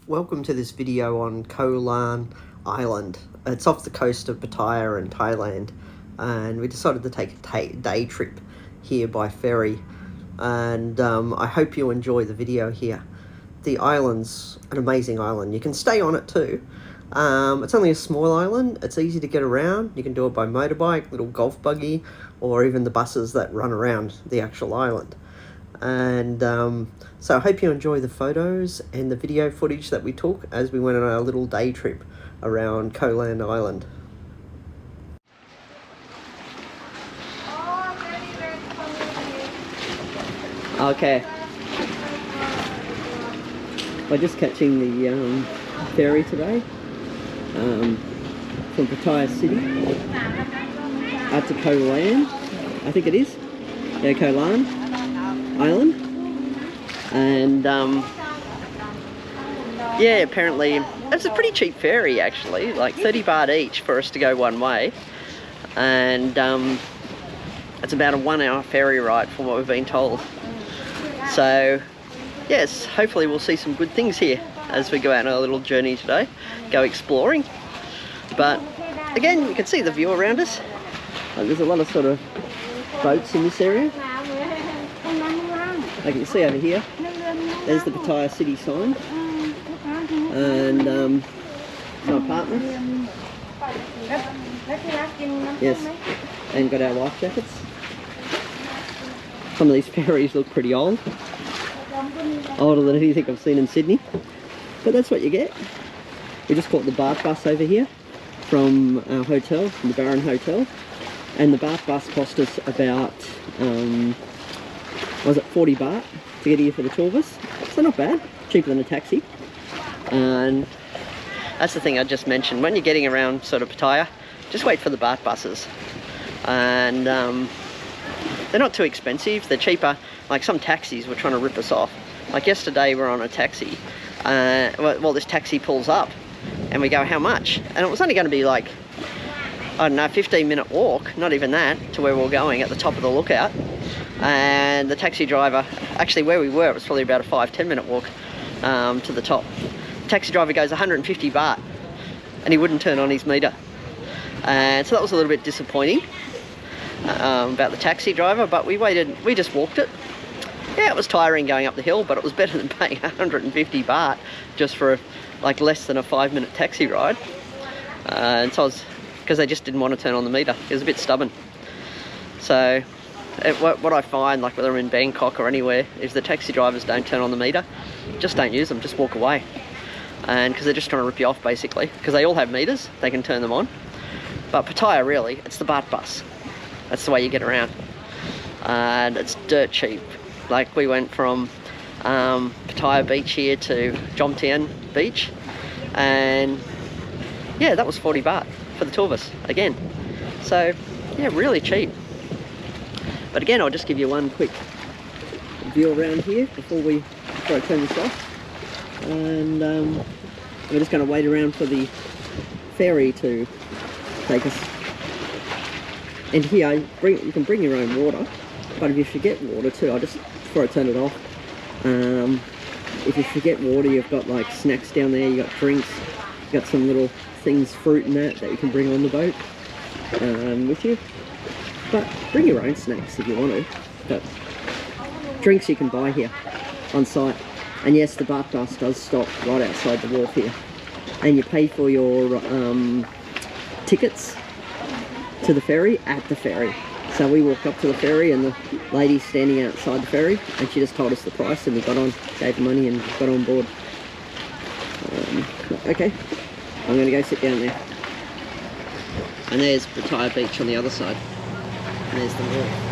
Welcome to this video on Koh Larn Island. It's off the coast of Pattaya in Thailand, and we decided to take a day trip here by ferry, and I hope you enjoy the video here. The island's an amazing island. You can stay on it too. It's only a small island. It's easy to get around. You can do it by motorbike, little golf buggy, or even the buses that run around the actual island. And so I hope you enjoy the photos and the video footage that we took as we went on our little day trip around Koh Larn Island. Okay, we're just catching the ferry today from Pattaya City out to Koh Larn, I think it is. Yeah, Koh Larn Island. And yeah, apparently it's a pretty cheap ferry actually, like 30 baht each for us to go one way, and it's about a 1 hour ferry ride from what we've been told. So yes, hopefully we'll see some good things here as we go out on our little journey today, go exploring. But again, you can see the view around us. Like, there's a lot of sort of boats in this area. Like you can see over here, there's the Pattaya City sign, and some apartments. Yes, and got our life jackets. Some of these ferries look pretty old, older than anything I've seen in Sydney, but that's what you get. We just caught the bath bus over here from our hotel, from the Baron Hotel, and the bath bus cost us about was it 40 baht to get here for the two of us? So not bad, cheaper than a taxi. And that's the thing I just mentioned, when you're getting around sort of Pattaya, just wait for the bath buses. And they're not too expensive, they're cheaper. Like some taxis were trying to rip us off. Like yesterday we're on a taxi, well this taxi pulls up and we go, how much? And it was only going to be like, I don't know, 15-minute walk, not even that, to where we were going at the top of the lookout. And the taxi driver, actually where we were, it was probably about a 5-10 minute walk to the top. The taxi driver goes 150 baht and he wouldn't turn on his meter. And so that was a little bit disappointing about the taxi driver, but we waited, we just walked it. Yeah, it was tiring going up the hill, but it was better than paying 150 baht just for like less than a 5-minute taxi ride. And so I was, because they just didn't want to turn on the meter. It was a bit stubborn. So what I find, like whether I'm in Bangkok or anywhere, is the taxi drivers don't turn on the meter. Just don't use them, just walk away. And because they're just trying to rip you off basically, because they all have meters, they can turn them on. But Pattaya, really, it's the baht bus. That's the way you get around. And it's dirt cheap. Like we went from Pattaya beach here to Jomtien beach, and yeah, that was 40 baht for the two of us again. So yeah, really cheap. But again, I'll just give you one quick view around here before I turn this off. And we're just going to wait around for the ferry to take us. And here, you can bring your own water, but if you forget water too, before I turn it off, if you forget water, you've got like snacks down there, you've got drinks, you've got some little things, fruit and that you can bring on the boat with you. But bring your own snacks if you want to. But drinks you can buy here on site. And yes, the bath bus does stop right outside the wharf here. And you pay for your tickets to the ferry at the ferry. So we walked up to the ferry and the lady's standing outside the ferry and she just told us the price and we got on, gave the money and got on board. Okay, I'm going to go sit down there. And there's Pattaya Beach on the other side. And there's the wharf.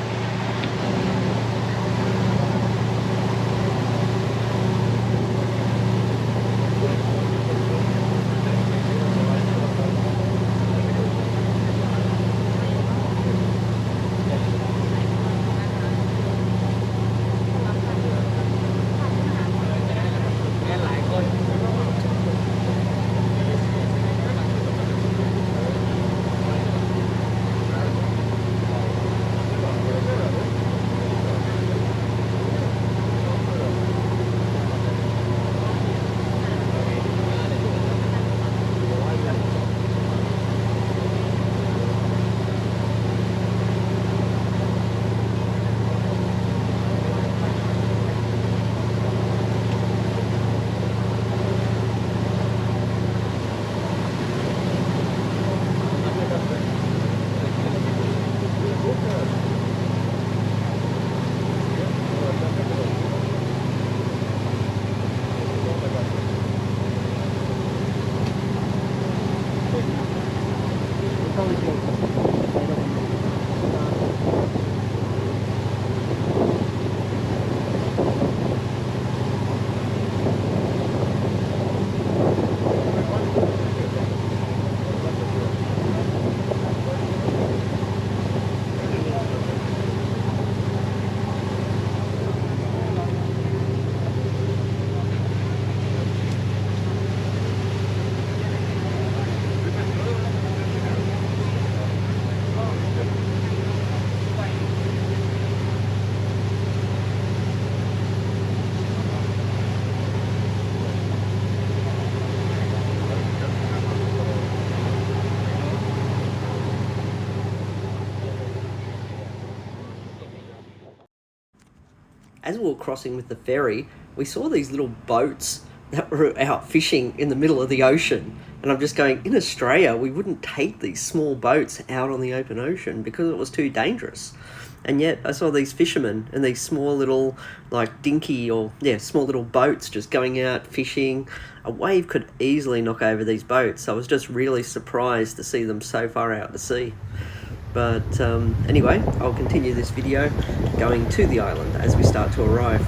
as we were crossing with the ferry, we saw these little boats that were out fishing in the middle of the ocean. And I'm just going, in Australia, we wouldn't take these small boats out on the open ocean because it was too dangerous. And yet I saw these fishermen in these small little, like dinky or, small little boats just going out fishing. A wave could easily knock over these boats. I was just really surprised to see them so far out to sea. But anyway, I'll continue this video going to the island as we start to arrive.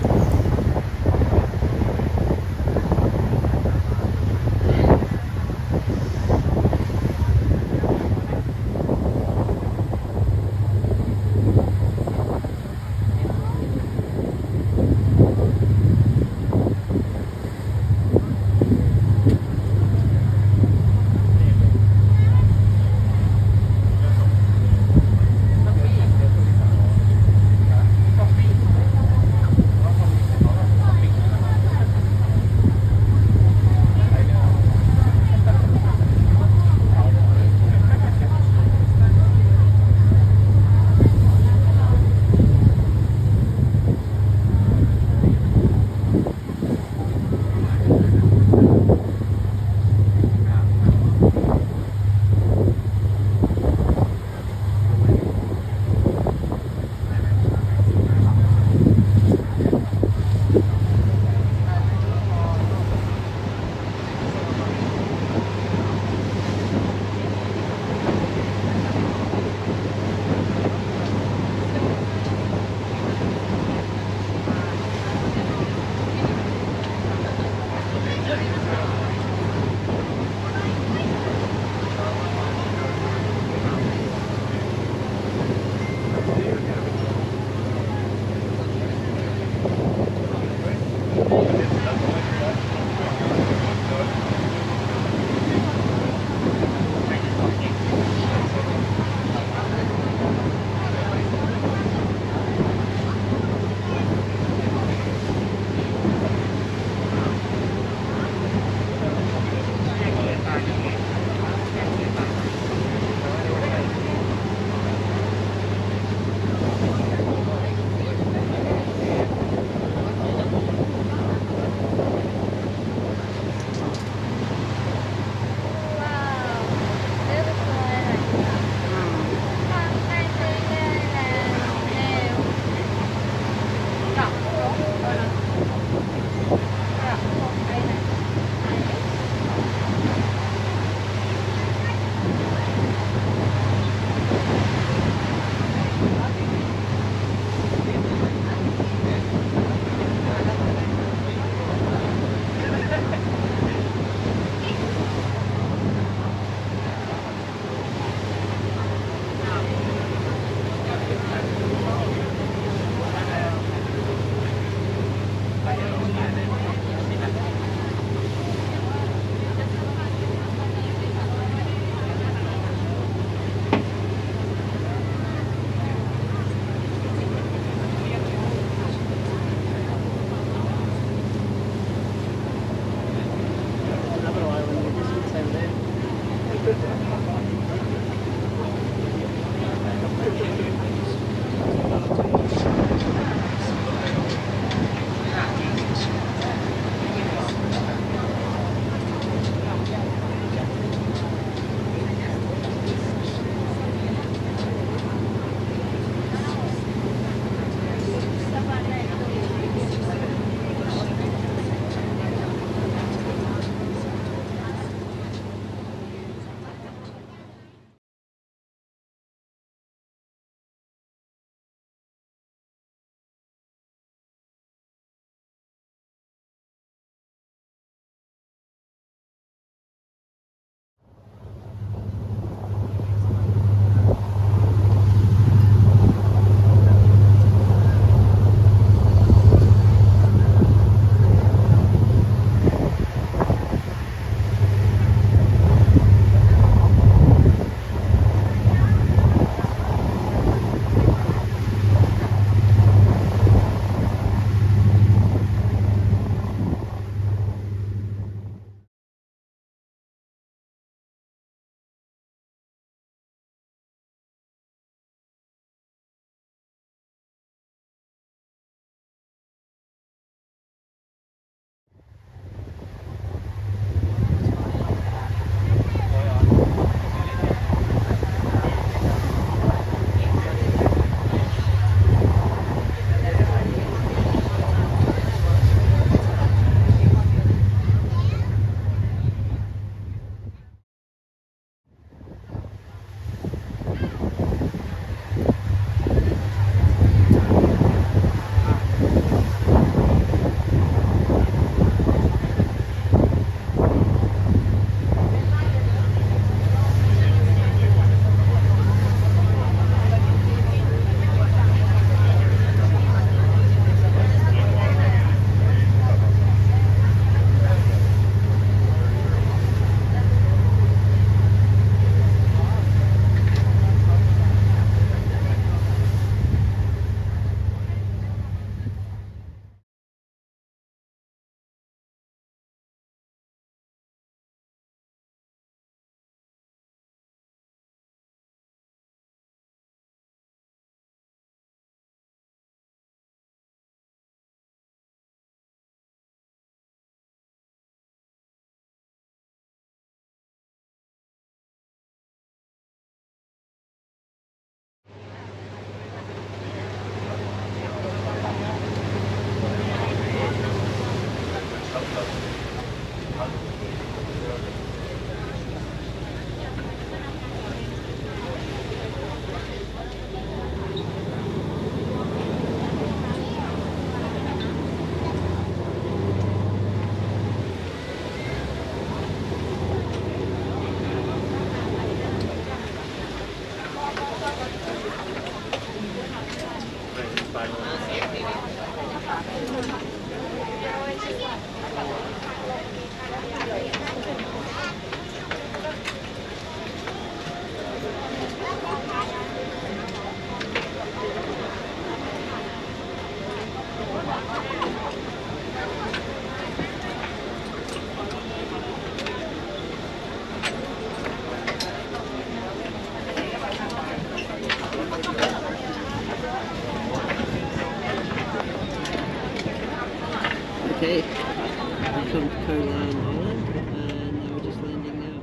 Okay, we've come to Koh Larn Island and we're just landing now.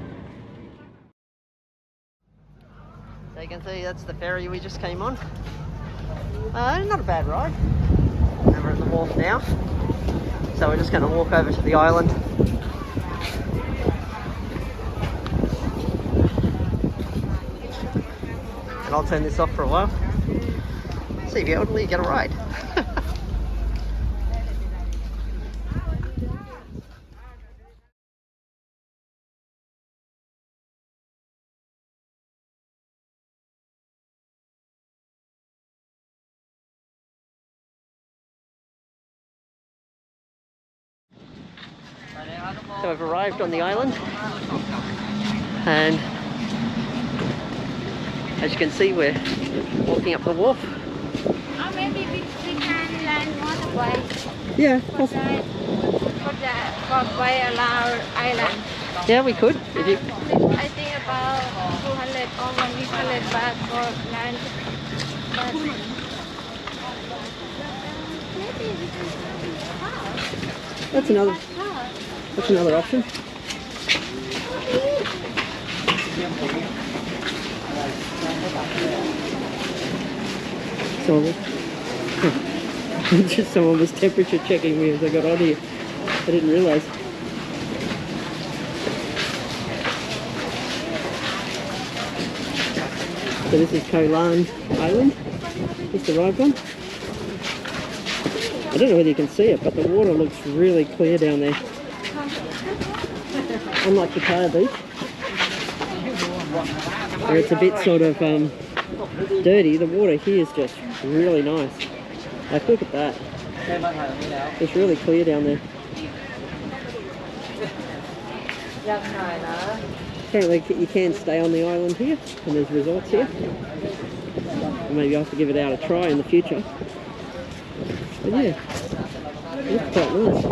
So you can see that's the ferry we just came on. Not a bad ride. And we're at the wharf now. So we're just going to walk over to the island. And I'll turn this off for a while. See if you're elderly, get a ride. So I've arrived on the island, and as you can see, we're walking up the wharf. Or maybe we can land motorbike. Yeah, possibly. For Koh Larn Island. Yeah, we could. If you... I think about 200 or 100 baht for land. But maybe we can car. That's another. That's another option. Someone was temperature checking me as I got on here. I didn't realise. So this is Koh Larn Island. Just arrived on. I don't know whether you can see it, but the water looks really clear down there. Unlike Pattaya Beach, where it's a bit sort of dirty, the water here is just really nice. Like, look at that. It's really clear down there. Apparently you can stay on the island here, and there's resorts here. Maybe I'll have to give it out a try in the future. But yeah, it's quite nice.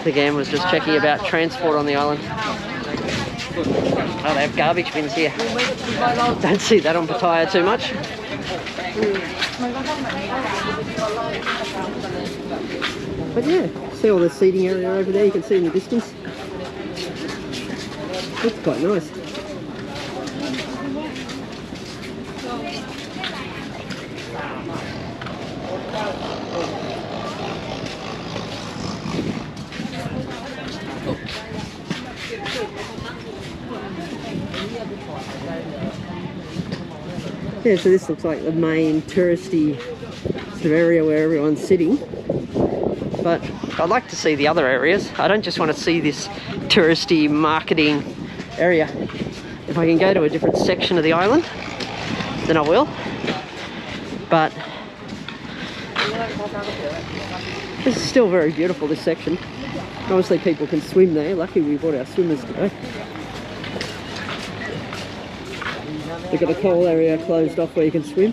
Again, was just checking about transport on the island. Oh, they have garbage bins here. Don't see that on Pattaya too much. But yeah, see all the seating area over there, you can see in the distance. It's quite nice. Yeah, so this looks like the main touristy sort of area where everyone's sitting. But I'd like to see the other areas. I don't just want to see this touristy marketing area. If I can go to a different section of the island, then I will. But this is still very beautiful, this section. Obviously people can swim there. Lucky we brought our swimmers today. They've got a coal area closed off where you can swim.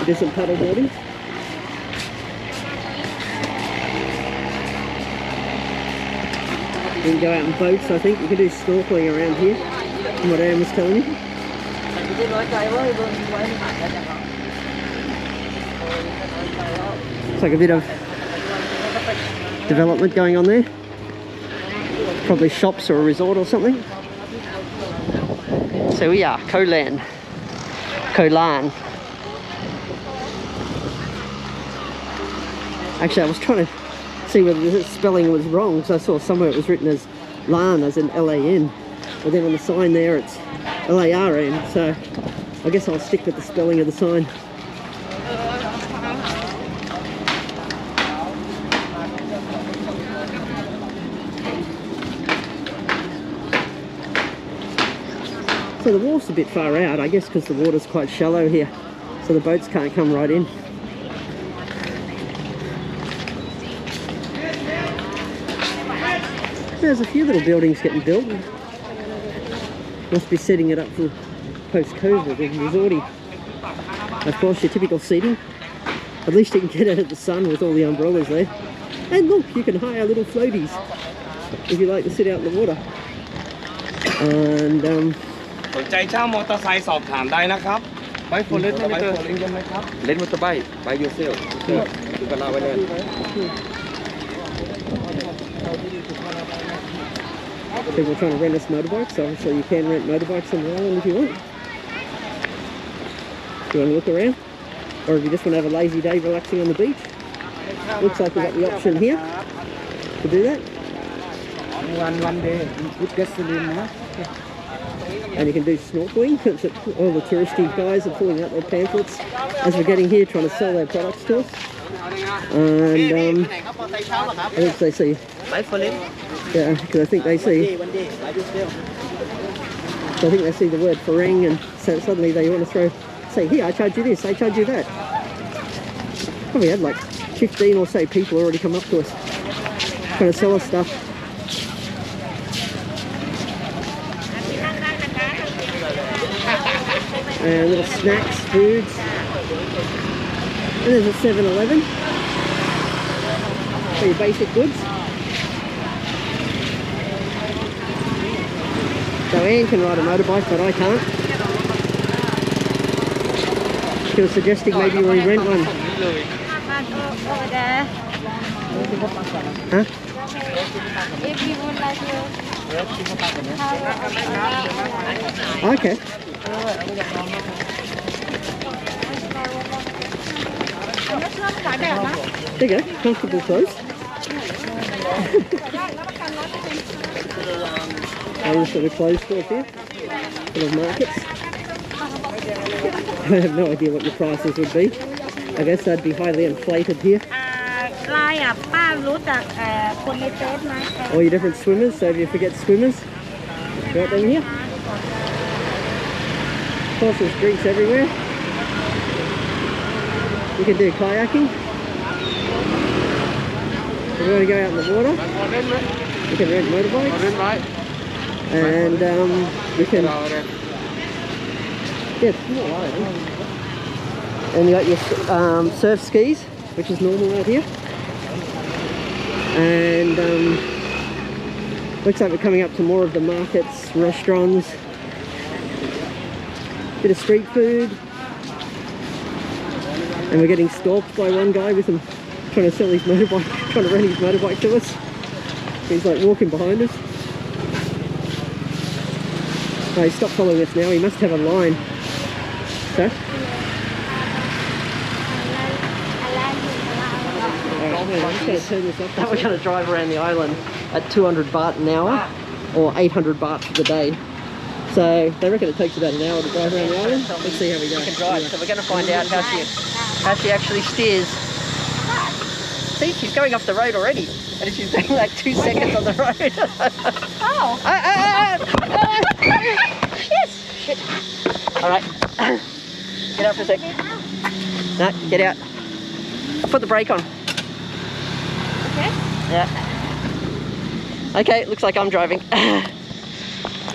Do some paddle boarding. You can go out in boats, I think. You can do snorkeling around here, from what Anne was telling me. It's like a bit of development going on there. Probably shops or a resort or something. So we are Koh Larn. Koh Larn. Actually, I was trying to see whether the spelling was wrong. So I saw somewhere it was written as Larn, as in L-A-N, but then on the sign there it's L-A-R-N. So I guess I'll stick with the spelling of the sign. So the wharf's a bit far out, I guess, because the water's quite shallow here, so the boats can't come right in. There's a few little buildings getting built. Must be setting it up for post-COVID and resorty. Of course, your typical seating. At least you can get out of the sun with all the umbrellas there. And look, you can hire little floaties if you like to sit out in the water. And สนใจเช่ามอเตอร์ไซค์สอบถามได้นะครับไบค์โฟล์เล่นไหมครับเล่นมอเตอร์ไบค์ไบค์ยูเซลคือกันลาไว้เลย People are trying to rent us motorbikes, so obviously you can rent motorbikes on the island if you want. If you want to look around, or if you just want to have a lazy day relaxing on the beach. Looks like we've got the option here to do that. One day with gasoline. And you can do snorkeling. All the touristy guys are pulling out their pamphlets as we're getting here, trying to sell their products to us. And I think they see. Yeah, because I think they see. So I think they see the word ferrying, and so suddenly they want to say, here, I charge you this, I charge you that. Probably had like 15 or so people already come up to us trying to sell us stuff. And little snacks, foods. And there's a 7-Eleven for your basic goods. So Anne can ride a motorbike, but I can't. She was suggesting maybe we rent one. Over there. Huh? If you would like to. Okay. There you go, comfortable clothes. Other sort of clothes stores here, sort of markets. I have no idea what your prices would be. I guess they'd be highly inflated here. All your different swimmers, so if you forget swimmers, got them here. Of course, there's drinks everywhere. You can do kayaking. If you want to go out in the water, you can rent motorbikes. And we can, yeah, small island. And you got your surf skis, which is normal out here. And looks like we're coming up to more of the markets, restaurants, bit of street food. And we're getting stalked by one guy with him trying to sell his motorbike, trying to rent his motorbike to us. He's like walking behind us. Oh, he stopped following us now. He must have a line. So? Now we're going to drive around the island at 200 baht an hour, or 800 baht for the day. So they reckon it takes about an hour to drive around the island. Let's see how we go. We can drive, so we're going to find out how she actually steers. See, she's going off the road already, and she's doing like 2 seconds on the road. Oh. Yes. Shit. All right. Get out for a sec. No, get out. I'll put the brake on. Okay. Yeah. Okay, looks like I'm driving. We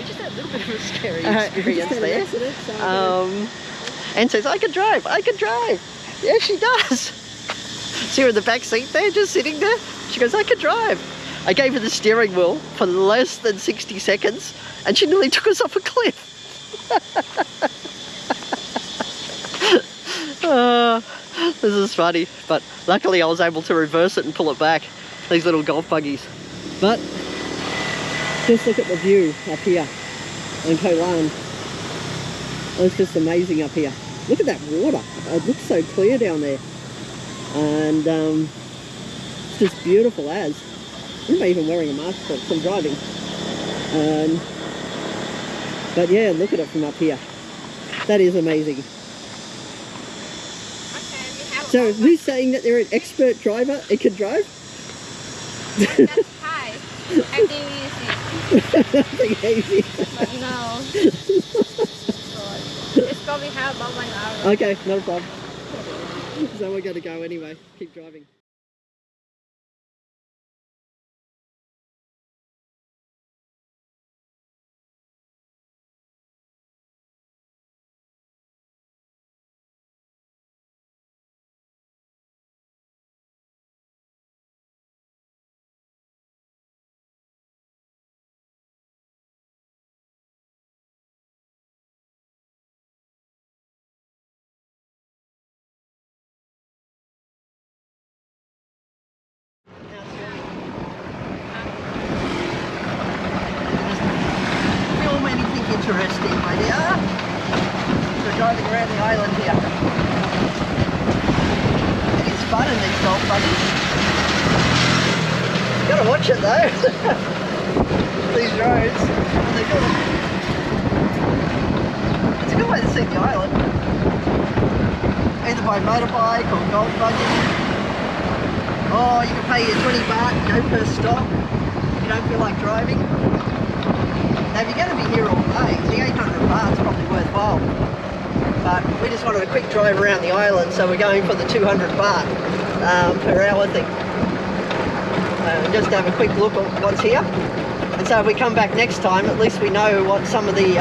just had a little bit of a scary experience there. And says, I can drive. Yeah, she does. See her in the back seat there, just sitting there. She goes, I can drive. I gave her the steering wheel for less than 60 seconds, and she nearly took us off a cliff. This is funny, but luckily I was able to reverse it and pull it back. These little golf buggies. But just look at the view up here on Koh Larn. It's just amazing up here. Look at that water. It looks so clear down there. And It's just beautiful as. I'm not even wearing a mask because I'm driving. But yeah, look at it from up here. That is amazing. Okay, we have So who's saying that they're an expert driver? It can drive? that's high. I think easy. Nothing easy. But no. Let's go, we have about 1 hour. Okay, not a problem. So we're going to go anyway. Keep driving. Film anything interesting, my dear. We're driving around the island here. It's fun in these golf buggies. You gotta watch it though. These roads. They're good. It's a good way to see the island. Either by motorbike or golf buggy. Oh, you can pay your 20 baht, go per stop. If you don't feel like driving. Now if you're going to be here all day, the 800 baht's probably worthwhile. But we just wanted a quick drive around the island, so we're going for the 200 baht per hour thing. Just to have a quick look at what's here. And so if we come back next time, at least we know what some of the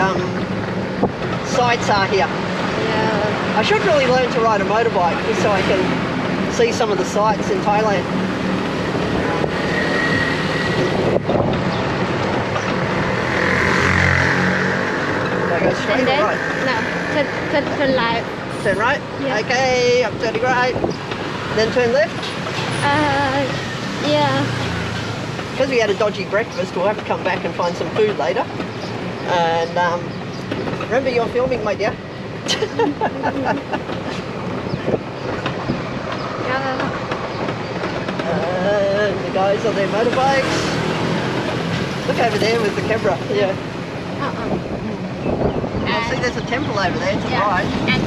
sights are here. Yeah. I should really learn to ride a motorbike just so I can see some of the sights in Thailand. Do I go straight And or then, right? no, turn right. Turn right? Yeah. Okay, I'm turning right. Then turn left? Yeah. Because we had a dodgy breakfast, we'll have to come back and find some food later. And remember, you're filming, my dear. And the guys on their motorbikes. Look over there with the camera. Yeah. I see there's a temple over there to the Yeah. right. And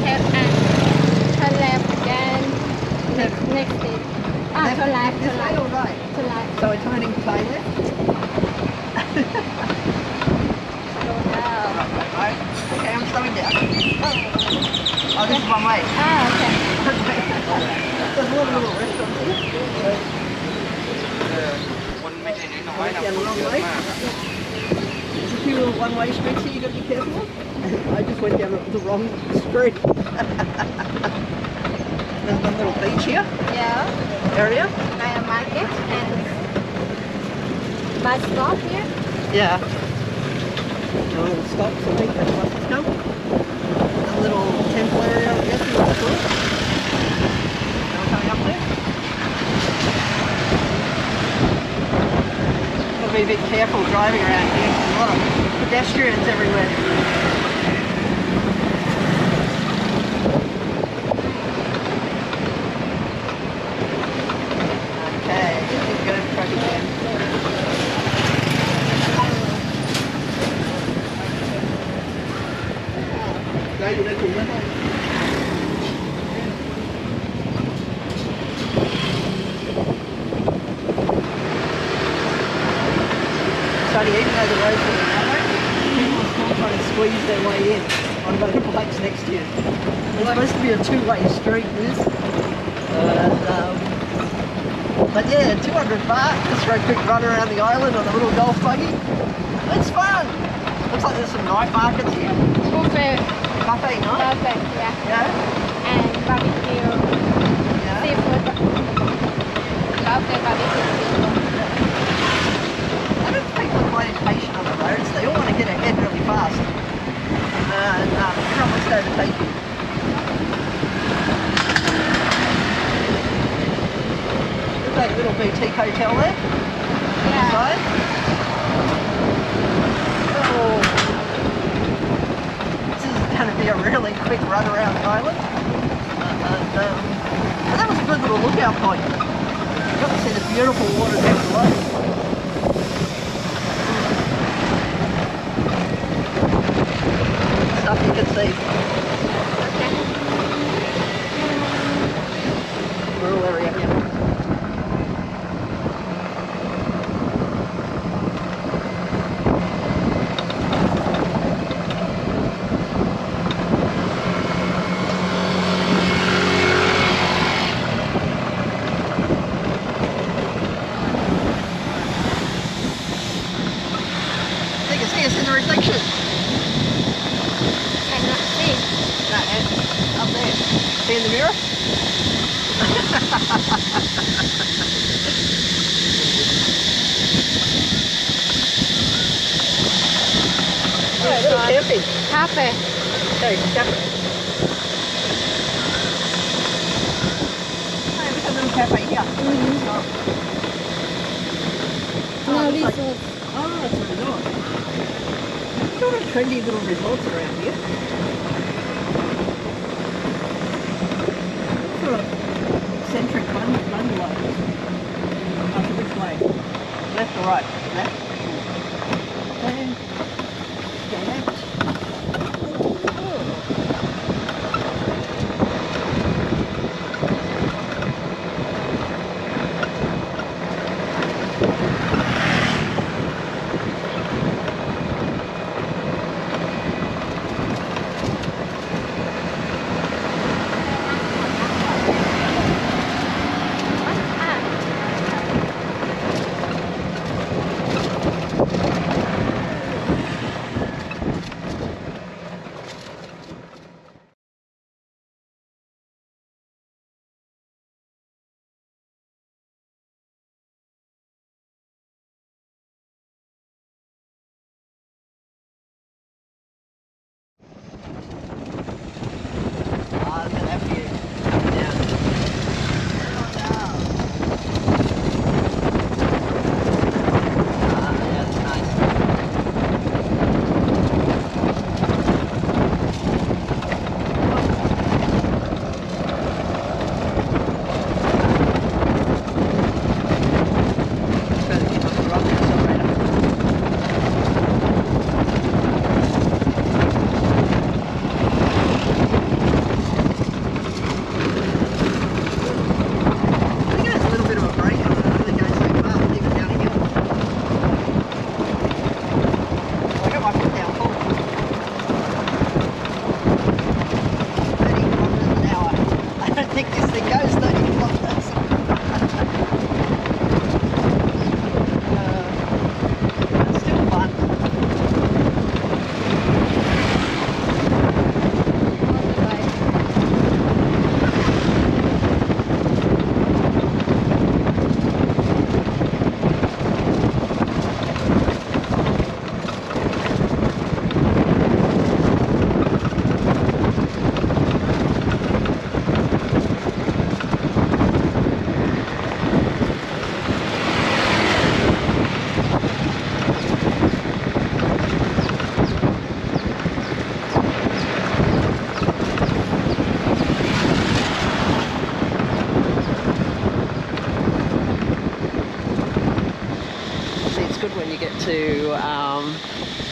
turn left again. Next thing. Turn left. This way or right? Turn left. So we're turning to left. Slow down. Right. Okay, I'm slowing down. Oh, this is one way. Okay. There's a little restaurant here. Yeah, the wrong way. There's a few little one-way streets here you got to be careful of. I just went down the wrong street. There's one little beach here Yeah. area. Like a market and bus stop here. Yeah. A little stops, I think that's buses come. A little temple area, I'm guessing that's cool. Now we're coming up there. Gotta be a bit careful driving around here. There's a lot of pedestrians everywhere. Okay, good traffic jam. Sonny, even though the road's really narrow, people are still trying to squeeze their way in on motorbikes next to you. It's supposed to be a two-way street, this. But yeah, 200 baht just for a quick run around the island on a little golf buggy. It's fun. Looks like there's some night markets here. Buffet. Buffet night. Buffet, yeah. Yeah. And barbecue. Yeah. Seafood. Buffet barbecue seafood. I don't think people are quite impatient on the roads. They all want to get ahead really fast. And everyone wants to overtake you. There's that little boutique hotel there. Yeah. Side. Oh. This is going to be a really quick run around the island. But that was a good little lookout point. got to see the beautiful water down below. Stuff you can see. Rural area here. You can see us in the reflection. Cannot see. No, up there. See in the mirror? Oh, a little camping. Cafe. Okay, cafe. Oh, there's a little cafe here. No, looks like- resort. Oh, it's a resort. Sort of trendy little resorts around here. Sort of eccentric bungalows. Oh, so which way? Left or right? Left? And go left. Ah, look at that view. Coming down. Ah, yeah, that's nice. Better keep on the rock accelerator. I think it has a little bit of a brake on it. I don't think it goes so fast, even down a hill. I got my foot down full. 30 kilometres an hour. I don't think this thing goes 30 kilometres. It's still fun. See, it's good when you get to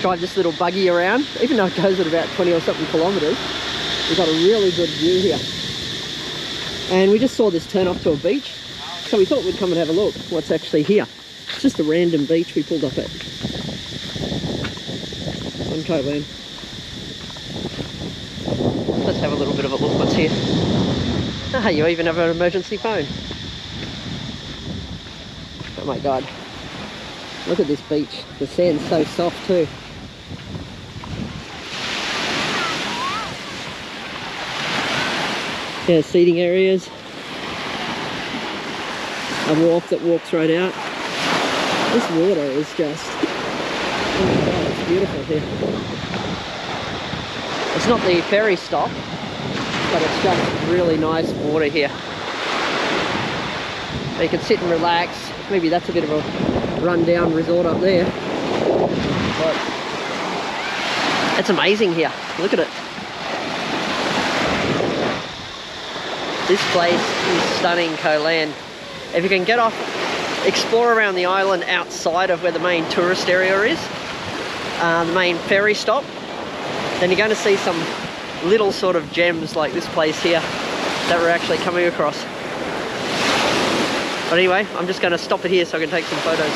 drive this little buggy around, even though it goes at about 20 or something kilometres. We've got a really good view here. And we just saw this turn off to a beach, so we thought we'd come and have a look what's actually here. It's just a random beach we pulled up at on Koh Larn. Let's have a little bit of a look what's here. Ah, you even have an emergency phone. Oh my god. Look at this beach. The sand's so soft too. Yeah, seating areas. A walk that walks right out. This water is just, oh my god, it's beautiful here. It's not the ferry stop, but it's just really nice water here. So you can sit and relax. Maybe that's a bit of a run-down resort up there. But it's amazing here. Look at it. This place is stunning, Koh Larn. if you can get off, explore around the island outside of where the main tourist area is, the main ferry stop, then you're going to see some little sort of gems like this place here that we're actually coming across. But anyway, I'm just going to stop it here so I can take some photos.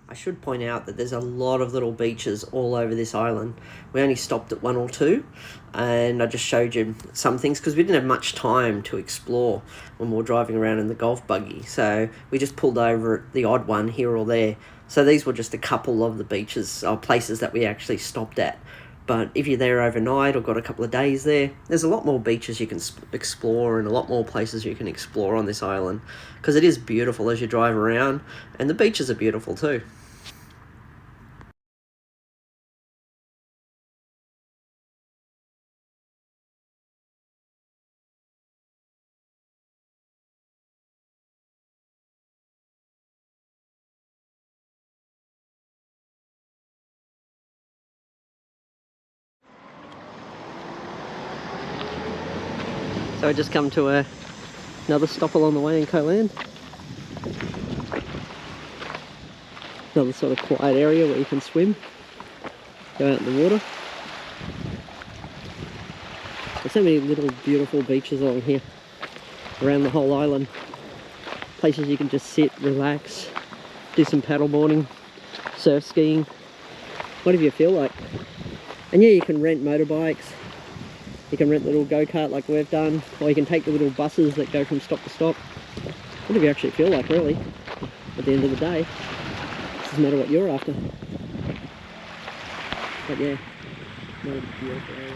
I should point out that there's a lot of little beaches all over this island. We only stopped at 1 or 2, and I just showed you some things because we didn't have much time to explore when we were driving around in the golf buggy. So we just pulled over at the odd one here or there. So these were just a couple of the beaches or places that we actually stopped at. But if you're there overnight or got a couple of days there, there's a lot more beaches you can explore and a lot more places you can explore on this island, because it is beautiful as you drive around, and the beaches are beautiful too. So I just come to another stop along the way in Koh Larn. Another sort of quiet area where you can swim, go out in the water. There's so many little beautiful beaches along here, around the whole island. Places you can just sit, relax, do some paddleboarding, surf skiing, whatever you feel like. And yeah, you can rent motorbikes. You can rent the little go-kart like we've done, or you can take the little buses that go from stop to stop. Whatever you actually feel like, really, at the end of the day. It doesn't matter what you're after. But yeah, another beautiful area.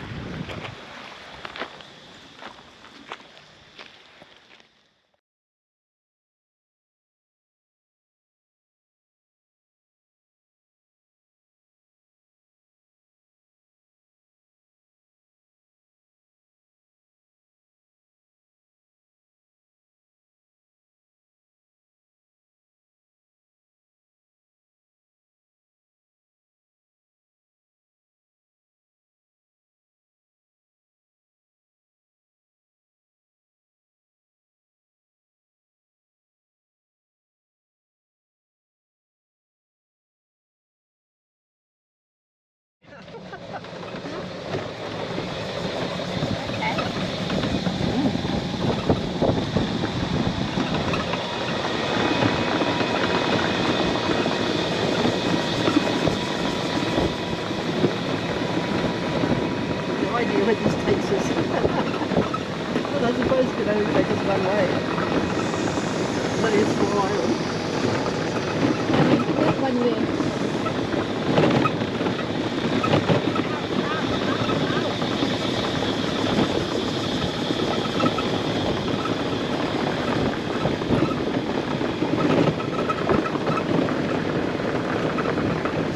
Where this takes us. Well, I suppose it could only take us one way. It's only a small island. One way.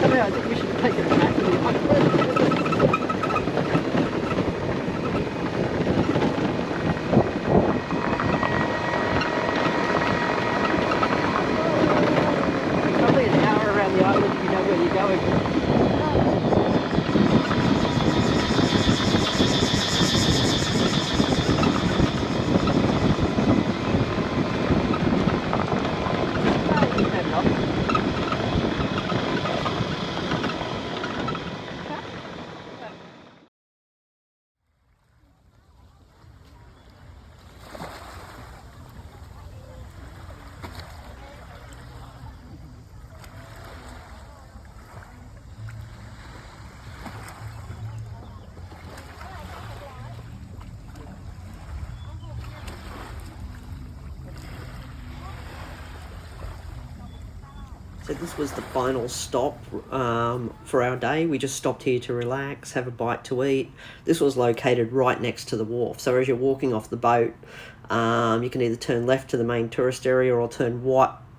Somehow I think we should have taken it back to the island. So this was the final stop for our day. We just stopped here to relax, have a bite to eat. This was located right next to the wharf. So as you're walking off the boat, you can either turn left to the main tourist area or turn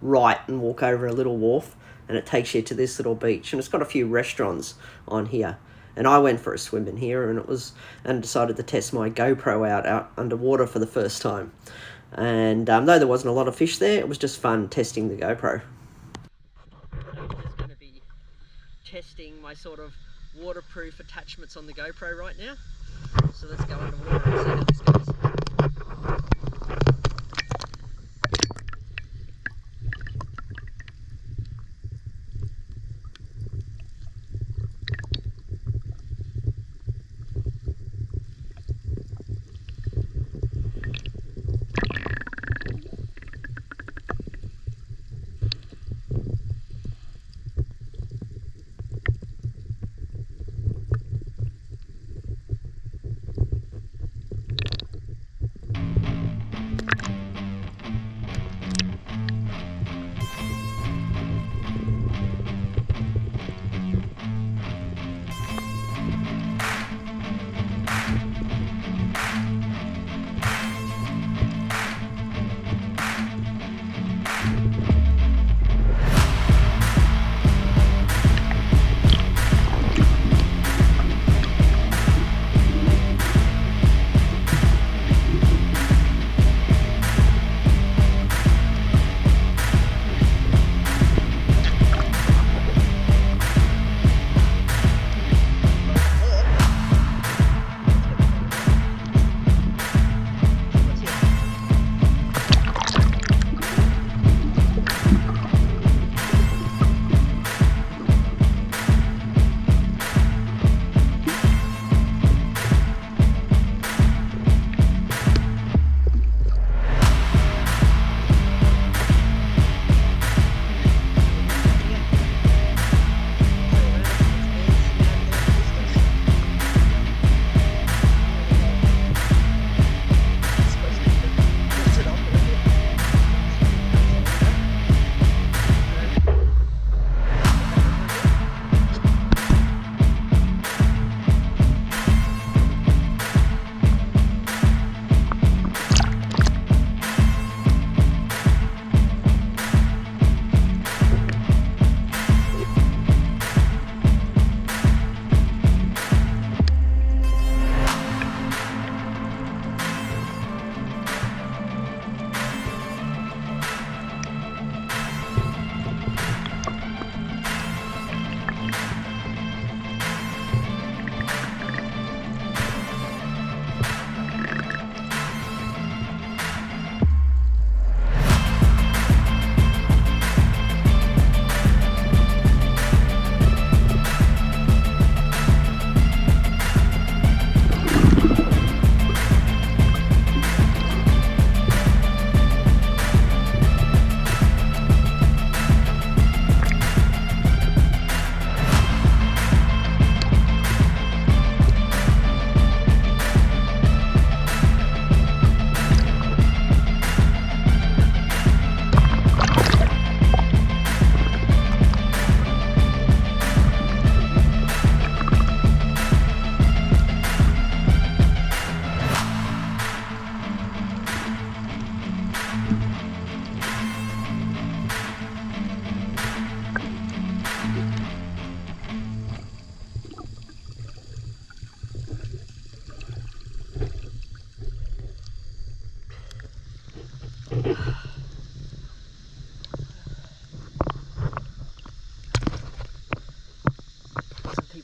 right and walk over a little wharf, and it takes you to this little beach. And it's got a few restaurants on here. And I went for a swim in here and decided to test my GoPro out underwater for the first time. And though there wasn't a lot of fish there, it was just fun testing the GoPro. I'm just going to be testing my sort of waterproof attachments on the GoPro right now. So let's go underwater and see how this goes.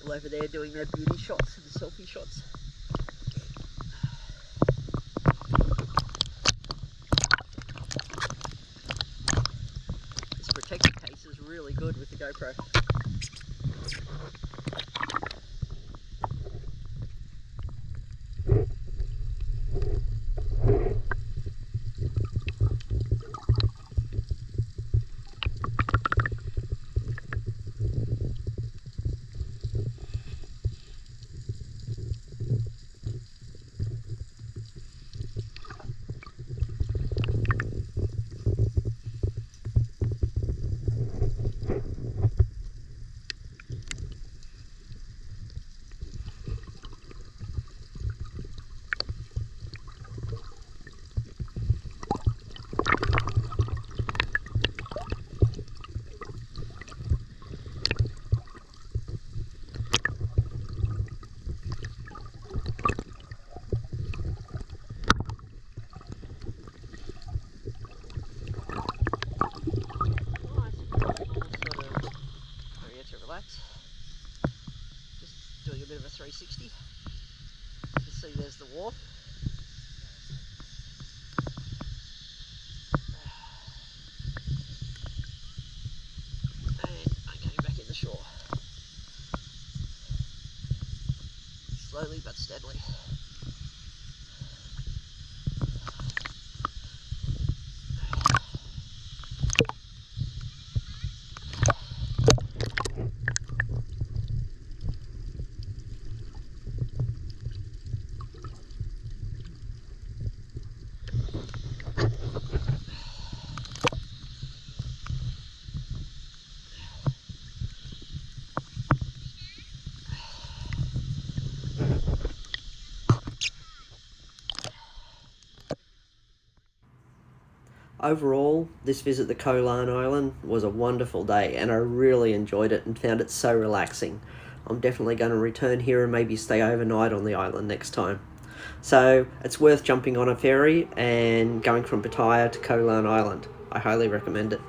Over there doing their beauty shots, the selfie shots. This protective case is really good with the GoPro. relax. Just doing a bit of a 360. Just There's the wharf. And I'm going back in the shore. Slowly but steadily. Overall, this visit to Koh Larn Island was a wonderful day and I really enjoyed it and found it so relaxing. I'm definitely going to return here and maybe stay overnight on the island next time. So it's worth jumping on a ferry and going from Pattaya to Koh Larn Island. I highly recommend it.